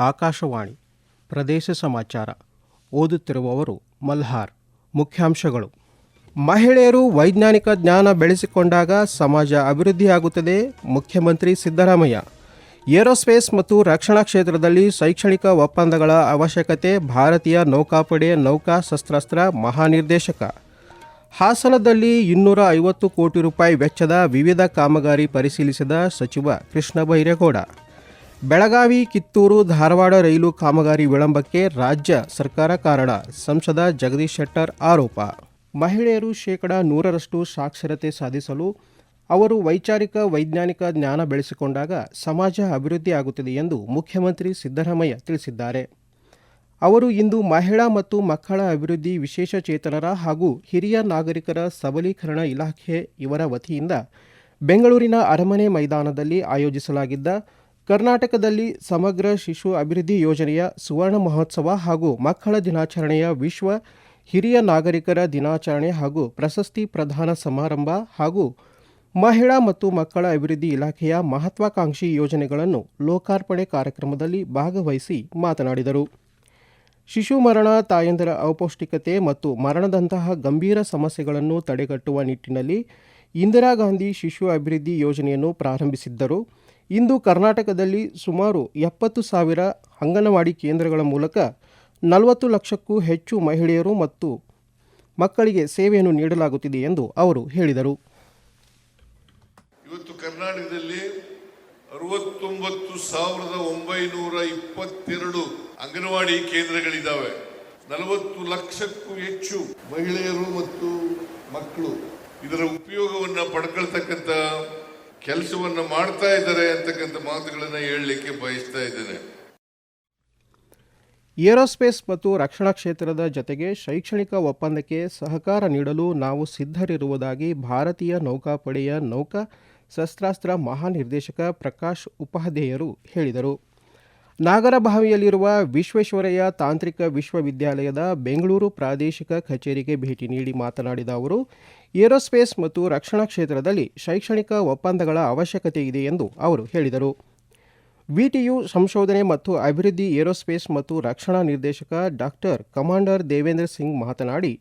ಆಕಾಶವಾಣಿ ಪ್ರದೇಶ ಸಮಾಚಾರ ಓದುತ್ತಿರುವವರು ಮಲ್ಹಾರ್. ಮುಖ್ಯಾಂಶಗಳು: ಮಹಿಳೆಯರು ವೈಜ್ಞಾನಿಕ ಜ್ಞಾನ ಬೆಳೆಸಿಕೊಂಡಾಗ ಸಮಾಜ ಅಭಿವೃದ್ಧಿಯಾಗುತ್ತದೆ. ಮುಖ್ಯಮಂತ್ರಿ ಸಿದ್ದರಾಮಯ್ಯ. ಏರೋಸ್ಪೇಸ್ ಮತ್ತು ರಕ್ಷಣಾ ಕ್ಷೇತ್ರದಲ್ಲಿ ಶೈಕ್ಷಣಿಕ ಒಪ್ಪಂದಗಳ ಅವಶ್ಯಕತೆ. ಭಾರತೀಯ ನೌಕಾಪಡೆ ನೌಕಾ ಶಸ್ತ್ರಾಸ್ತ್ರ ಮಹಾನಿರ್ದೇಶಕ. ಹಾಸನದಲ್ಲಿ 250 ಕೋಟಿ ರೂಪಾಯಿ ವೆಚ್ಚದ ವಿವಿಧ ಕಾಮಗಾರಿ ಪರಿಶೀಲಿಸಿದ ಸಚಿವ ಕೃಷ್ಣ ಬೈರೇಗೌಡ. ಬೆಳಗಾವಿ, ಕಿತ್ತೂರು, ಧಾರವಾಡ ರೈಲು ಕಾಮಗಾರಿ ವಿಳಂಬಕ್ಕೆ ರಾಜ್ಯ ಸರ್ಕಾರ ಕಾರಣ. ಸಂಸದ ಜಗದೀಶ್ ಶೆಟ್ಟರ್ ಆರೋಪ. ಮಹಿಳೆಯರು 100% ಸಾಕ್ಷರತೆ ಸಾಧಿಸಲು ಅವರು ವೈಚಾರಿಕ ವೈಜ್ಞಾನಿಕ ಜ್ಞಾನ ಬೆಳೆಸಿಕೊಂಡಾಗ ಸಮಾಜ ಅಭಿವೃದ್ಧಿಯಾಗುತ್ತದೆ ಎಂದು ಮುಖ್ಯಮಂತ್ರಿ ಸಿದ್ದರಾಮಯ್ಯ ತಿಳಿಸಿದ್ದಾರೆ. ಅವರು ಇಂದು ಮಹಿಳಾ ಮತ್ತು ಮಕ್ಕಳ ಅಭಿವೃದ್ಧಿ ವಿಶೇಷಚೇತನರ ಹಾಗೂ ಹಿರಿಯ ನಾಗರಿಕರ ಸಬಲೀಕರಣ ಇಲಾಖೆ ಇವರ ವತಿಯಿಂದ ಬೆಂಗಳೂರಿನ ಅರಮನೆ ಮೈದಾನದಲ್ಲಿ ಆಯೋಜಿಸಲಾಗಿದ್ದ ಕರ್ನಾಟಕದಲ್ಲಿ ಸಮಗ್ರ ಶಿಶು ಅಭಿವೃದ್ಧಿ ಯೋಜನೆಯ ಸುವರ್ಣ ಮಹೋತ್ಸವ ಹಾಗೂ ಮಕ್ಕಳ ದಿನಾಚರಣೆಯ ವಿಶ್ವ ಹಿರಿಯ ನಾಗರಿಕರ ದಿನಾಚರಣೆ ಹಾಗೂ ಪ್ರಶಸ್ತಿ ಪ್ರದಾನ ಸಮಾರಂಭ ಹಾಗೂ ಮಹಿಳಾ ಮತ್ತು ಮಕ್ಕಳ ಅಭಿವೃದ್ಧಿ ಇಲಾಖೆಯ ಮಹತ್ವಾಕಾಂಕ್ಷಿ ಯೋಜನೆಗಳನ್ನು ಲೋಕಾರ್ಪಣೆ ಕಾರ್ಯಕ್ರಮದಲ್ಲಿ ಭಾಗವಹಿಸಿ ಮಾತನಾಡಿದರು. ಶಿಶು ಮರಣ, ತಾಯಂದಿರ ಅಪೌಷ್ಟಿಕತೆ ಮತ್ತು ಮರಣದಂತಹ ಗಂಭೀರ ಸಮಸ್ಯೆಗಳನ್ನು ತಡೆಗಟ್ಟುವ ನಿಟ್ಟಿನಲ್ಲಿ ಇಂದಿರಾ ಗಾಂಧಿ ಶಿಶು ಅಭಿವೃದ್ಧಿ ಯೋಜನೆಯನ್ನು ಪ್ರಾರಂಭಿಸಿದ್ದರು. ಇಂದು ಕರ್ನಾಟಕದಲ್ಲಿ ಸುಮಾರು 70,000 ಅಂಗನವಾಡಿ ಕೇಂದ್ರಗಳ ಮೂಲಕ 40 ಲಕ್ಷಕ್ಕೂ ಹೆಚ್ಚು ಮಹಿಳೆಯರು ಮತ್ತು ಮಕ್ಕಳಿಗೆ ಸೇವೆಯನ್ನು ನೀಡಲಾಗುತ್ತಿದೆ ಎಂದು ಅವರು ಹೇಳಿದರು. ಇವತ್ತು ಕರ್ನಾಟಕದಲ್ಲಿ 69,922 ಅಂಗನವಾಡಿ ಕೇಂದ್ರಗಳಿದ್ದಾವೆ. 40 ಲಕ್ಷಕ್ಕೂ ಹೆಚ್ಚು ಮಹಿಳೆಯರು ಮತ್ತು ಮಕ್ಕಳು ಇದರ ಉಪಯೋಗವನ್ನ ಪಡ್ಕೊಳ್ತಕ್ಕಂಥ ಕೆಲಸವನ್ನ ಮಾಡ್ತಾ ಇದ್ದಾರೆ ಅಂತಕ್ಕಂಥ ಮಾತುಗಳನ್ನ ಹೇಳಲಿಕ್ಕೆ ಬಯಸ್ತಾ ಇದ್ದೇನೆ. ಏರೋಸ್ಪೇಸ್ ಮತ್ತು ರಕ್ಷಣಾ ಕ್ಷೇತ್ರದ ಜತೆಗೆ ಶೈಕ್ಷಣಿಕ ಒಪ್ಪಂದಕ್ಕೆ ಸಹಕಾರ ನೀಡಲು ನಾವು ಸಿದ್ಧರಿರುವುದಾಗಿ ಭಾರತೀಯ ನೌಕಾಪಡೆಯ ನೌಕಾ ಶಸ್ತ್ರಾಸ್ತ್ರ ಮಹಾನಿರ್ದೇಶಕ ಪ್ರಕಾಶ್ ಉಪಾಧ್ಯಾಯರು ಹೇಳಿದರು. ನಾಗರಭಾವಿಯಲ್ಲಿರುವ ವಿಶ್ವೇಶ್ವರಯ್ಯ ತಾಂತ್ರಿಕ ವಿಶ್ವವಿದ್ಯಾಲಯದ ಬೆಂಗಳೂರು ಪ್ರಾದೇಶಿಕ ಕಚೇರಿಗೆ ಭೇಟಿ ನೀಡಿ ಮಾತನಾಡಿದ ಅವರು, ಏರೋಸ್ಪೇಸ್ ಮತ್ತು ರಕ್ಷಣಾ ಕ್ಷೇತ್ರದಲ್ಲಿ ಶೈಕ್ಷಣಿಕ ಒಪ್ಪಂದಗಳ ಅವಶ್ಯಕತೆ ಇದೆ ಎಂದು ಅವರು ಹೇಳಿದರು. ವಿಟಿಯು ಸಂಶೋಧನೆ ಮತ್ತು ಅಭಿವೃದ್ಧಿ ಏರೋಸ್ಪೇಸ್ ಮತ್ತು ರಕ್ಷಣಾ ನಿರ್ದೇಶಕ ಡಾಕ್ಟರ್ ಕಮಾಂಡರ್ ದೇವೇಂದ್ರ ಸಿಂಗ್ ಮಾತನಾಡಿ,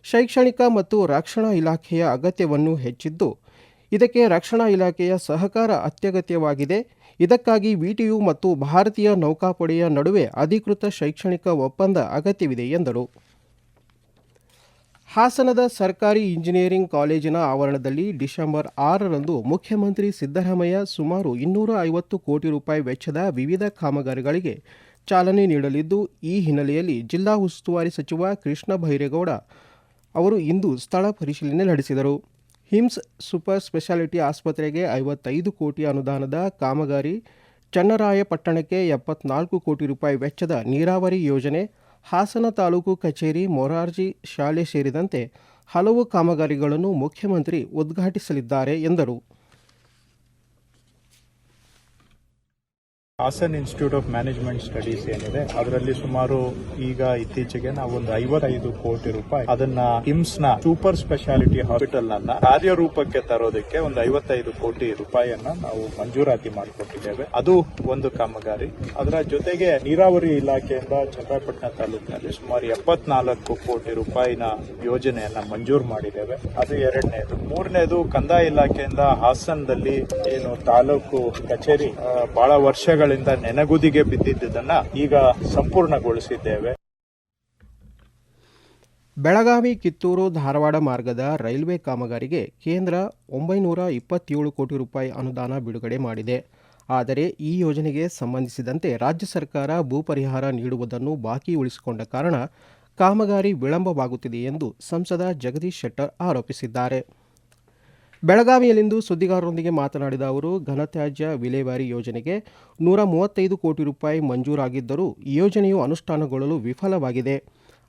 ಶೈಕ್ಷಣಿಕ ಮತ್ತು ರಕ್ಷಣಾ ಇಲಾಖೆಯ ಅಗತ್ಯವನ್ನು ಹೆಚ್ಚಿದ್ದು, ಇದಕ್ಕೆ ರಕ್ಷಣಾ ಇಲಾಖೆಯ ಸಹಕಾರ ಅತ್ಯಗತ್ಯವಾಗಿದೆ. ಇದಕ್ಕಾಗಿ ವಿಟಿಯು ಮತ್ತು ಭಾರತೀಯ ನೌಕಾಪಡೆಯ ನಡುವೆ ಅಧಿಕೃತ ಶೈಕ್ಷಣಿಕ ಒಪ್ಪಂದ ಅಗತ್ಯವಿದೆ ಎಂದರು. ಹಾಸನದ ಸರ್ಕಾರಿ ಇಂಜಿನಿಯರಿಂಗ್ ಕಾಲೇಜಿನ ಆವರಣದಲ್ಲಿ ಡಿಸೆಂಬರ್ 6ರಂದು ಮುಖ್ಯಮಂತ್ರಿ ಸಿದ್ದರಾಮಯ್ಯ ಸುಮಾರು 250 ಕೋಟಿ ರೂಪಾಯಿ ವೆಚ್ಚದ ವಿವಿಧ ಕಾಮಗಾರಿಗಳಿಗೆ ಚಾಲನೆ ನೀಡಲಿದ್ದು, ಈ ಹಿನ್ನೆಲೆಯಲ್ಲಿ ಜಿಲ್ಲಾ ಉಸ್ತುವಾರಿ ಸಚಿವ ಕೃಷ್ಣ ಬೈರೇಗೌಡ ಅವರು ಇಂದು ಸ್ಥಳ ಪರಿಶೀಲನೆ ನಡೆಸಿದರು. ಹಿಮ್ಸ್ ಸೂಪರ್ ಸ್ಪೆಷಾಲಿಟಿ ಆಸ್ಪತ್ರೆಗೆ 55 ಕೋಟಿ ಅನುದಾನದ ಕಾಮಗಾರಿ, ಚನ್ನರಾಯಪಟ್ಟಣಕ್ಕೆ 74 ಕೋಟಿ ರೂಪಾಯಿ ವೆಚ್ಚದ ನೀರಾವರಿ ಯೋಜನೆ, ಹಾಸನ ತಾಲೂಕು ಕಚೇರಿ, ಮೊರಾರ್ಜಿ ಶಾಲೆ ಸೇರಿದಂತೆ ಹಲವು ಕಾಮಗಾರಿಗಳನ್ನು ಮುಖ್ಯಮಂತ್ರಿ ಉದ್ಘಾಟಿಸಲಿದ್ದಾರೆ ಎಂದರು. Hassan institute of management studies ಏನಿದೆ ಅದರಲ್ಲಿ ಸುಮಾರು ಈಗ ಇತ್ತೀಚೆಗೆ ನಾವು ಒಂದು 55 ಕೋಟಿ ರೂಪಾಯಿ ಅದನ್ನ ಹಿಮ್ಸ್ ನ ಸೂಪರ್ ಸ್ಪೆಷಾಲಿಟಿ ಹಾಸ್ಪಿಟಲ್ ಅನ್ನ ಕಾರ್ಯರೂಪಕ್ಕೆ ತರೋದಕ್ಕೆ ಒಂದು 55 ಕೋಟಿ ರೂಪಾಯಿಯನ್ನ ನಾವು ಮಂಜೂರಾತಿ ಮಾಡಿಕೊಟ್ಟಿದ್ದೇವೆ. ಅದು ಒಂದು ಕಾಮಗಾರಿ. ಅದರ ಜೊತೆಗೆ ನೀರಾವರಿ ಇಲಾಖೆಯಿಂದ ಚನ್ನರಾಯಪಟ್ಟಣ ತಾಲೂಕಿನಲ್ಲಿ ಸುಮಾರು 74 ಕೋಟಿ ರೂಪಾಯಿನ ಯೋಜನೆಯನ್ನ ಮಂಜೂರು ಮಾಡಿದ್ದೇವೆ. ಅದು ಎರಡನೇದು. ಮೂರನೇದು ಕಂದಾಯ ಇಲಾಖೆಯಿಂದ ಹಾಸನದಲ್ಲಿ ಏನು ತಾಲೂಕು ಕಚೇರಿ ಬಹಳ ವರ್ಷಗಳ ನೆನಗುದಿಗೆ ಬಿದ್ದಿದ್ದನ್ನ ಈಗ ಸಂಪೂರ್ಣಗೊಳಿಸಿದ್ದೇವೆ. ಬೆಳಗಾವಿ, ಕಿತ್ತೂರು, ಧಾರವಾಡ ಮಾರ್ಗದ ರೈಲ್ವೆ ಕಾಮಗಾರಿಗೆ ಕೇಂದ್ರ 927 ಕೋಟಿ ರೂಪಾಯಿ ಅನುದಾನ ಬಿಡುಗಡೆ ಮಾಡಿದೆ. ಆದರೆ ಈ ಯೋಜನೆಗೆ ಸಂಬಂಧಿಸಿದಂತೆ ರಾಜ್ಯ ಸರ್ಕಾರ ಭೂ ಪರಿಹಾರ ನೀಡುವುದನ್ನು ಬಾಕಿ ಉಳಿಸಿಕೊಂಡ ಕಾರಣ ಕಾಮಗಾರಿ ವಿಳಂಬವಾಗುತ್ತಿದೆ ಎಂದು ಸಂಸದ ಜಗದೀಶ್ ಶೆಟ್ಟರ್ ಆರೋಪಿಸಿದ್ದಾರೆ. ಬೆಳಗಾವಿಯಲ್ಲಿಂದು ಸುದ್ದಿಗಾರರೊಂದಿಗೆ ಮಾತನಾಡಿದ ಅವರು, ಘನತ್ಯಾಜ್ಯ ವಿಲೇವಾರಿ ಯೋಜನೆಗೆ 135 ಕೋಟಿ ರೂಪಾಯಿ ಮಂಜೂರಾಗಿದ್ದರೂ ಯೋಜನೆಯು ಅನುಷ್ಠಾನಗೊಳ್ಳಲು ವಿಫಲವಾಗಿದೆ.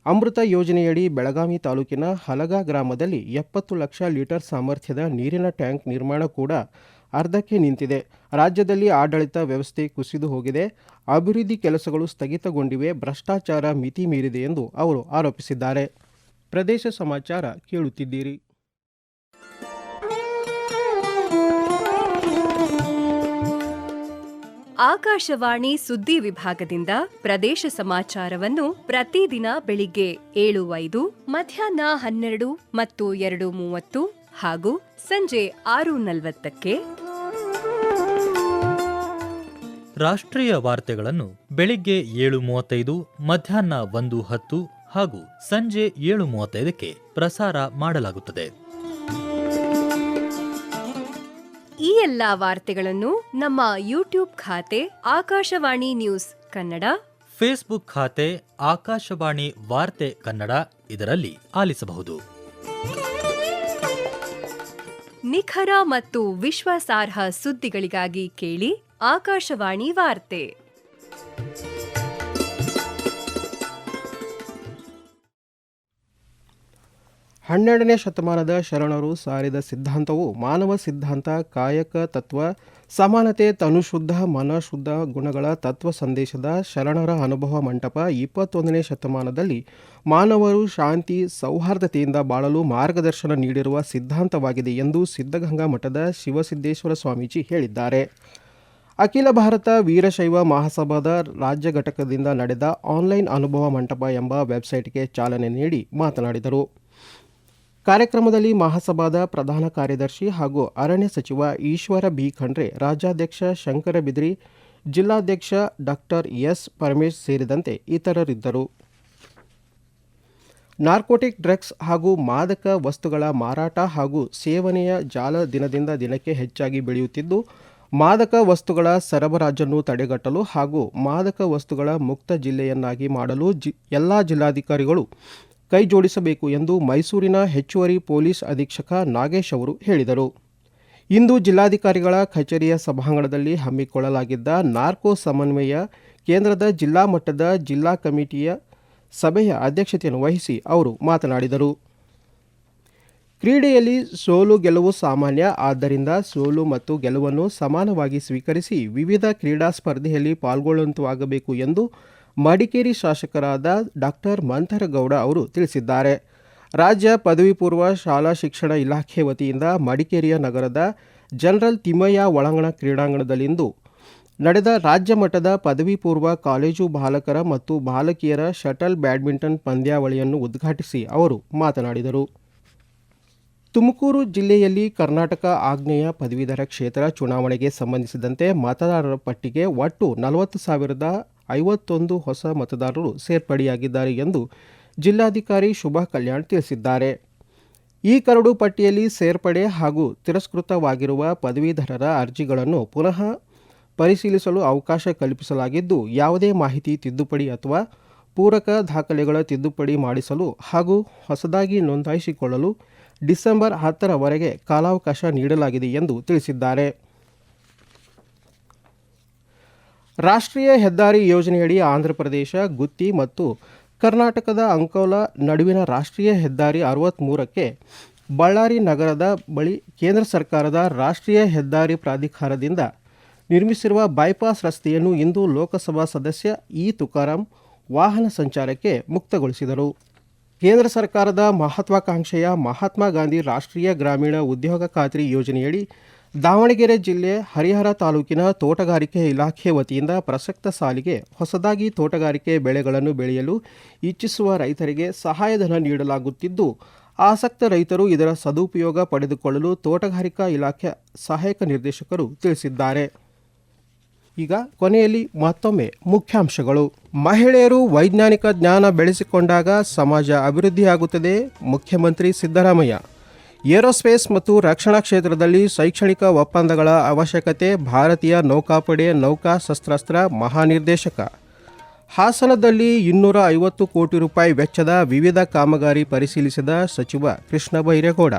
ಅಮೃತ ಯೋಜನೆಯಡಿ ಬೆಳಗಾವಿ ತಾಲೂಕಿನ ಹಲಗಾ ಗ್ರಾಮದಲ್ಲಿ 70 ಲಕ್ಷ ಲೀಟರ್ ಸಾಮರ್ಥ್ಯದ ನೀರಿನ ಟ್ಯಾಂಕ್ ನಿರ್ಮಾಣ ಕೂಡ ಅರ್ಧಕ್ಕೆ ನಿಂತಿದೆ. ರಾಜ್ಯದಲ್ಲಿ ಆಡಳಿತ ವ್ಯವಸ್ಥೆ ಕುಸಿದು ಹೋಗಿದೆ. ಅಭಿವೃದ್ಧಿ ಕೆಲಸಗಳು ಸ್ಥಗಿತಗೊಂಡಿವೆ. ಭ್ರಷ್ಟಾಚಾರ ಮಿತಿ ಮೀರಿದೆ ಎಂದು ಅವರು ಆರೋಪಿಸಿದ್ದಾರೆ. ಪ್ರದೇಶ ಸಮಾಚಾರ ಕೇಳುತ್ತಿದ್ದೀರಿ. ಆಕಾಶವಾಣಿ ಸುದ್ದಿ ವಿಭಾಗದಿಂದ ಪ್ರದೇಶ ಸಮಾಚಾರವನ್ನು ಪ್ರತಿದಿನ ಬೆಳಿಗ್ಗೆ 7:05, ಮಧ್ಯಾಹ್ನ 12 ಮತ್ತು 2:30 ಹಾಗೂ ಸಂಜೆ 6:40ಕ್ಕೆ. ರಾಷ್ಟ್ರೀಯ ವಾರ್ತೆಗಳನ್ನು ಬೆಳಿಗ್ಗೆ 7:35, ಮಧ್ಯಾಹ್ನ 1:10 ಹಾಗೂ ಸಂಜೆ 7:35ಕ್ಕೆ ಪ್ರಸಾರ ಮಾಡಲಾಗುತ್ತದೆ. ಈ ಎಲ್ಲಾ ವಾರ್ತೆಗಳನ್ನು ನಮ್ಮ ಯೂಟ್ಯೂಬ್ ಖಾತೆ ಆಕಾಶವಾಣಿ ನ್ಯೂಸ್ ಕನ್ನಡ, ಫೇಸ್ಬುಕ್ ಖಾತೆ ಆಕಾಶವಾಣಿ ವಾರ್ತೆ ಕನ್ನಡ ಇದರಲ್ಲಿ ಆಲಿಸಬಹುದು. ನಿಖರ ಮತ್ತು ವಿಶ್ವಾಸಾರ್ಹ ಸುದ್ದಿಗಳಿಗಾಗಿ ಕೇಳಿ ಆಕಾಶವಾಣಿ ವಾರ್ತೆ. 12ನೇ ಶತಮಾನದ ಶರಣರು ಸಾರಿದ ಸಿದ್ಧಾಂತವು ಮಾನವ ಸಿದ್ಧಾಂತ, ಕಾಯಕ ತತ್ವ, ಸಮಾನತೆ, ತನುಶುದ್ಧ, ಮನಶುದ್ಧ ಗುಣಗಳ ತತ್ವ ಸಂದೇಶದ ಶರಣರ ಅನುಭವ ಮಂಟಪ 21ನೇ ಶತಮಾನದಲ್ಲಿ ಮಾನವರು ಶಾಂತಿ, ಸೌಹಾರ್ದತೆಯಿಂದ ಬಾಳಲು ಮಾರ್ಗದರ್ಶನ ನೀಡಿರುವ ಸಿದ್ಧಾಂತವಾಗಿದೆ ಎಂದು ಸಿದ್ಧಗಂಗಾ ಮಠದ ಶಿವಸಿದ್ದೇಶ್ವರ ಸ್ವಾಮೀಜಿ ಹೇಳಿದ್ದಾರೆ. ಅಖಿಲ ಭಾರತ ವೀರಶೈವ ಮಹಾಸಭಾದ ರಾಜ್ಯ ಘಟಕದಿಂದ ನಡೆದ ಆನ್ಲೈನ್ ಅನುಭವ ಮಂಟಪ ಎಂಬ ವೆಬ್ಸೈಟ್ಗೆ ಚಾಲನೆ ನೀಡಿ ಮಾತನಾಡಿದರು. ಕಾರ್ಯಕ್ರಮದಲ್ಲಿ ಮಹಾಸಭಾದ ಪ್ರಧಾನ ಕಾರ್ಯದರ್ಶಿ ಹಾಗೂ ಅರಣ್ಯ ಸಚಿವ ಈಶ್ವರ ಬಿ ಖಂಡ್ರೆ, ರಾಜ್ಯಾಧ್ಯಕ್ಷ ಶಂಕರ ಬಿದ್ರಿ, ಜಿಲ್ಲಾಧ್ಯಕ್ಷ ಡಾಕ್ಟರ್ ಎಸ್ ಪರಮೇಶ್ ಸೇರಿದಂತೆ ಇತರರಿದ್ದರು. ನಾರ್ಕೋಟಿಕ್ ಡ್ರಗ್ಸ್ ಹಾಗೂ ಮಾದಕ ವಸ್ತುಗಳ ಮಾರಾಟ ಹಾಗೂ ಸೇವನೆಯ ಜಾಲ ದಿನದಿಂದ ದಿನಕ್ಕೆ ಹೆಚ್ಚಾಗಿ ಬೆಳೆಯುತ್ತಿದ್ದು, ಮಾದಕ ವಸ್ತುಗಳ ಸರಬರಾಜನ್ನು ತಡೆಗಟ್ಟಲು ಹಾಗೂ ಮಾದಕ ವಸ್ತುಗಳ ಮುಕ್ತ ಜಿಲ್ಲೆಯನ್ನಾಗಿ ಮಾಡಲು ಎಲ್ಲ ಜಿಲ್ಲಾಧಿಕಾರಿಗಳು ಕೈಜೋಡಿಸಬೇಕು ಎಂದು ಮೈಸೂರಿನ ಹೆಚ್ಚುವರಿ ಪೊಲೀಸ್ ಅಧೀಕ್ಷಕ ನಾಗೇಶ್ ಅವರು ಹೇಳಿದರು. ಇಂದು ಜಿಲ್ಲಾಧಿಕಾರಿಗಳ ಕಚೇರಿಯ ಸಭಾಂಗಣದಲ್ಲಿ ಹಮ್ಮಿಕೊಳ್ಳಲಾಗಿದ್ದ ನಾರ್ಕೋ ಸಮನ್ವಯ ಕೇಂದ್ರದ ಜಿಲ್ಲಾ ಮಟ್ಟದ ಜಿಲ್ಲಾ ಕಮಿಟಿಯ ಸಭೆಯ ಅಧ್ಯಕ್ಷತೆಯನ್ನು ವಹಿಸಿ ಅವರು ಮಾತನಾಡಿದರು. ಕ್ರೀಡೆಯಲ್ಲಿ ಸೋಲು ಗೆಲುವು ಸಾಮಾನ್ಯ, ಆದ್ದರಿಂದ ಸೋಲು ಮತ್ತು ಗೆಲುವನ್ನು ಸಮಾನವಾಗಿ ಸ್ವೀಕರಿಸಿ ವಿವಿಧ ಕ್ರೀಡಾ ಸ್ಪರ್ಧೆಯಲ್ಲಿ ಪಾಲ್ಗೊಳ್ಳುವಂತಾಗಬೇಕು ಎಂದು ಮಡಿಕೇರಿ ಶಾಸಕರಾದ ಡಾಕ್ಟರ್ ಮಂಥರಗೌಡ ಅವರು ತಿಳಿಸಿದ್ದಾರೆ. ರಾಜ್ಯ ಪದವಿ ಪೂರ್ವ ಶಾಲಾ ಶಿಕ್ಷಣ ಇಲಾಖೆ ವತಿಯಿಂದ ಮಡಿಕೇರಿಯ ನಗರದ ಜನರಲ್ ತಿಮ್ಮಯ್ಯ ಒಳಾಂಗಣ ಕ್ರೀಡಾಂಗಣದಲ್ಲಿಂದು ನಡೆದ ರಾಜ್ಯ ಮಟ್ಟದ ಪದವಿ ಪೂರ್ವ ಕಾಲೇಜು ಬಾಲಕರ ಮತ್ತು ಬಾಲಕಿಯರ ಶಟಲ್ ಬ್ಯಾಡ್ಮಿಂಟನ್ ಪಂದ್ಯಾವಳಿಯನ್ನು ಉದ್ಘಾಟಿಸಿ ಅವರು ಮಾತನಾಡಿದರು. ತುಮಕೂರು ಜಿಲ್ಲೆಯಲ್ಲಿ ಕರ್ನಾಟಕ ಆಗ್ನೇಯ ಪದವೀಧರ ಕ್ಷೇತ್ರ ಚುನಾವಣೆಗೆ ಸಂಬಂಧಿಸಿದಂತೆ ಮತದಾರರ ಪಟ್ಟಿಗೆ ಒಟ್ಟು 40,051 ಹೊಸ ಮತದಾರರು ಸೇರ್ಪಡೆಯಾಗಿದ್ದಾರೆ ಎಂದು ಜಿಲ್ಲಾಧಿಕಾರಿ ಶುಭಾ ಕಲ್ಯಾಣ್ ತಿಳಿಸಿದ್ದಾರೆ. ಈ ಕರಡು ಪಟ್ಟಿಯಲ್ಲಿ ಸೇರ್ಪಡೆ ಹಾಗೂ ತಿರಸ್ಕೃತವಾಗಿರುವ ಪದವೀಧರರ ಅರ್ಜಿಗಳನ್ನು ಪುನಃ ಪರಿಶೀಲಿಸಲು ಅವಕಾಶ ಕಲ್ಪಿಸಲಾಗಿದ್ದು, ಯಾವುದೇ ಮಾಹಿತಿ ತಿದ್ದುಪಡಿ ಅಥವಾ ಪೂರಕ ದಾಖಲೆಗಳ ತಿದ್ದುಪಡಿ ಮಾಡಿಸಲು ಹಾಗೂ ಹೊಸದಾಗಿ ನೋಂದಾಯಿಸಿಕೊಳ್ಳಲು ಡಿಸೆಂಬರ್ 10ರವರೆಗೆ ಕಾಲಾವಕಾಶ ನೀಡಲಾಗಿದೆ ಎಂದು ತಿಳಿಸಿದ್ದಾರೆ. ರಾಷ್ಟ್ರೀಯ ಹೆದ್ದಾರಿ ಯೋಜನೆಯಡಿ ಆಂಧ್ರಪ್ರದೇಶ ಗುತ್ತಿ ಮತ್ತು ಕರ್ನಾಟಕದ ಅಂಕೋಲಾ ನಡುವಿನ ರಾಷ್ಟ್ರೀಯ ಹೆದ್ದಾರಿ 63ಕ್ಕೆ ಬಳ್ಳಾರಿ ನಗರದ ಬಳಿ ಕೇಂದ್ರ ಸರ್ಕಾರದ ರಾಷ್ಟ್ರೀಯ ಹೆದ್ದಾರಿ ಪ್ರಾಧಿಕಾರದಿಂದ ನಿರ್ಮಿಸಿರುವ ಬೈಪಾಸ್ ರಸ್ತೆಯನ್ನು ಇಂದು ಲೋಕಸಭಾ ಸದಸ್ಯ ಇ ತುಕಾರಾಂ ವಾಹನ ಸಂಚಾರಕ್ಕೆ ಮುಕ್ತಗೊಳಿಸಿದರು. ಕೇಂದ್ರ ಸರ್ಕಾರದ ಮಹತ್ವಾಕಾಂಕ್ಷೆಯ ಮಹಾತ್ಮ ಗಾಂಧಿ ರಾಷ್ಟ್ರೀಯ ಗ್ರಾಮೀಣ ಉದ್ಯೋಗ ಖಾತ್ರಿ ಯೋಜನೆಯಡಿ ದಾವಣಗೆರೆ ಜಿಲ್ಲೆ ಹರಿಹರ ತಾಲೂಕಿನ ತೋಟಗಾರಿಕೆ ಇಲಾಖೆ ವತಿಯಿಂದ ಪ್ರಸಕ್ತ ಸಾಲಿಗೆ ಹೊಸದಾಗಿ ತೋಟಗಾರಿಕೆ ಬೆಳೆಗಳನ್ನು ಬೆಳೆಯಲು ಇಚ್ಛಿಸುವ ರೈತರಿಗೆ ಸಹಾಯಧನ ನೀಡಲಾಗುತ್ತಿದ್ದು, ಆಸಕ್ತ ರೈತರು ಇದರ ಸದುಪಯೋಗ ಪಡೆದುಕೊಳ್ಳಲು ತೋಟಗಾರಿಕಾ ಇಲಾಖೆ ಸಹಾಯಕ ನಿರ್ದೇಶಕರು ತಿಳಿಸಿದ್ದಾರೆ. ಈಗ ಕೊನೆಯಲ್ಲಿ ಮತ್ತೊಮ್ಮೆ ಮುಖ್ಯಾಂಶಗಳು. ಮಹಿಳೆಯರು ವೈಜ್ಞಾನಿಕ ಜ್ಞಾನ ಬೆಳೆಸಿಕೊಂಡಾಗ ಸಮಾಜ ಅಭಿವೃದ್ಧಿಯಾಗುತ್ತದೆ, ಮುಖ್ಯಮಂತ್ರಿ ಸಿದ್ದರಾಮಯ್ಯ. ಏರೋಸ್ಪೇಸ್ ಮತ್ತು ರಕ್ಷಣಾ ಕ್ಷೇತ್ರದಲ್ಲಿ ಶೈಕ್ಷಣಿಕ ಒಪ್ಪಂದಗಳ ಅವಶ್ಯಕತೆ, ಭಾರತೀಯ ನೌಕಾಪಡೆ ನೌಕಾ ಶಸ್ತ್ರಾಸ್ತ್ರ ಮಹಾನಿರ್ದೇಶಕ. ಹಾಸನದಲ್ಲಿ 250 ಕೋಟಿ ರೂಪಾಯಿ ವೆಚ್ಚದ ವಿವಿಧ ಕಾಮಗಾರಿ ಪರಿಶೀಲಿಸಿದ ಸಚಿವ ಕೃಷ್ಣ ಬೈರೇಗೌಡ.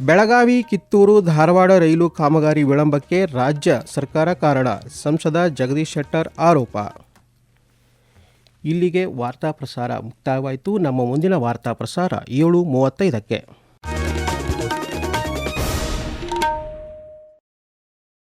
ಬೆಳಗಾವಿ, ಕಿತ್ತೂರು, ಧಾರವಾಡ ರೈಲು ಕಾಮಗಾರಿ ವಿಳಂಬಕ್ಕೆ ರಾಜ್ಯ ಸರ್ಕಾರ ಕಾರಣ, ಸಂಸದ ಜಗದೀಶ್ ಶೆಟ್ಟರ್ ಆರೋಪ. ಇಲ್ಲಿಗೆ ವಾರ್ತಾ ಪ್ರಸಾರ ಮುಕ್ತಾಯವಾಯಿತು. ನಮ್ಮ ಮುಂದಿನ ವಾರ್ತಾ ಪ್ರಸಾರ 7:35ಕ್ಕೆ.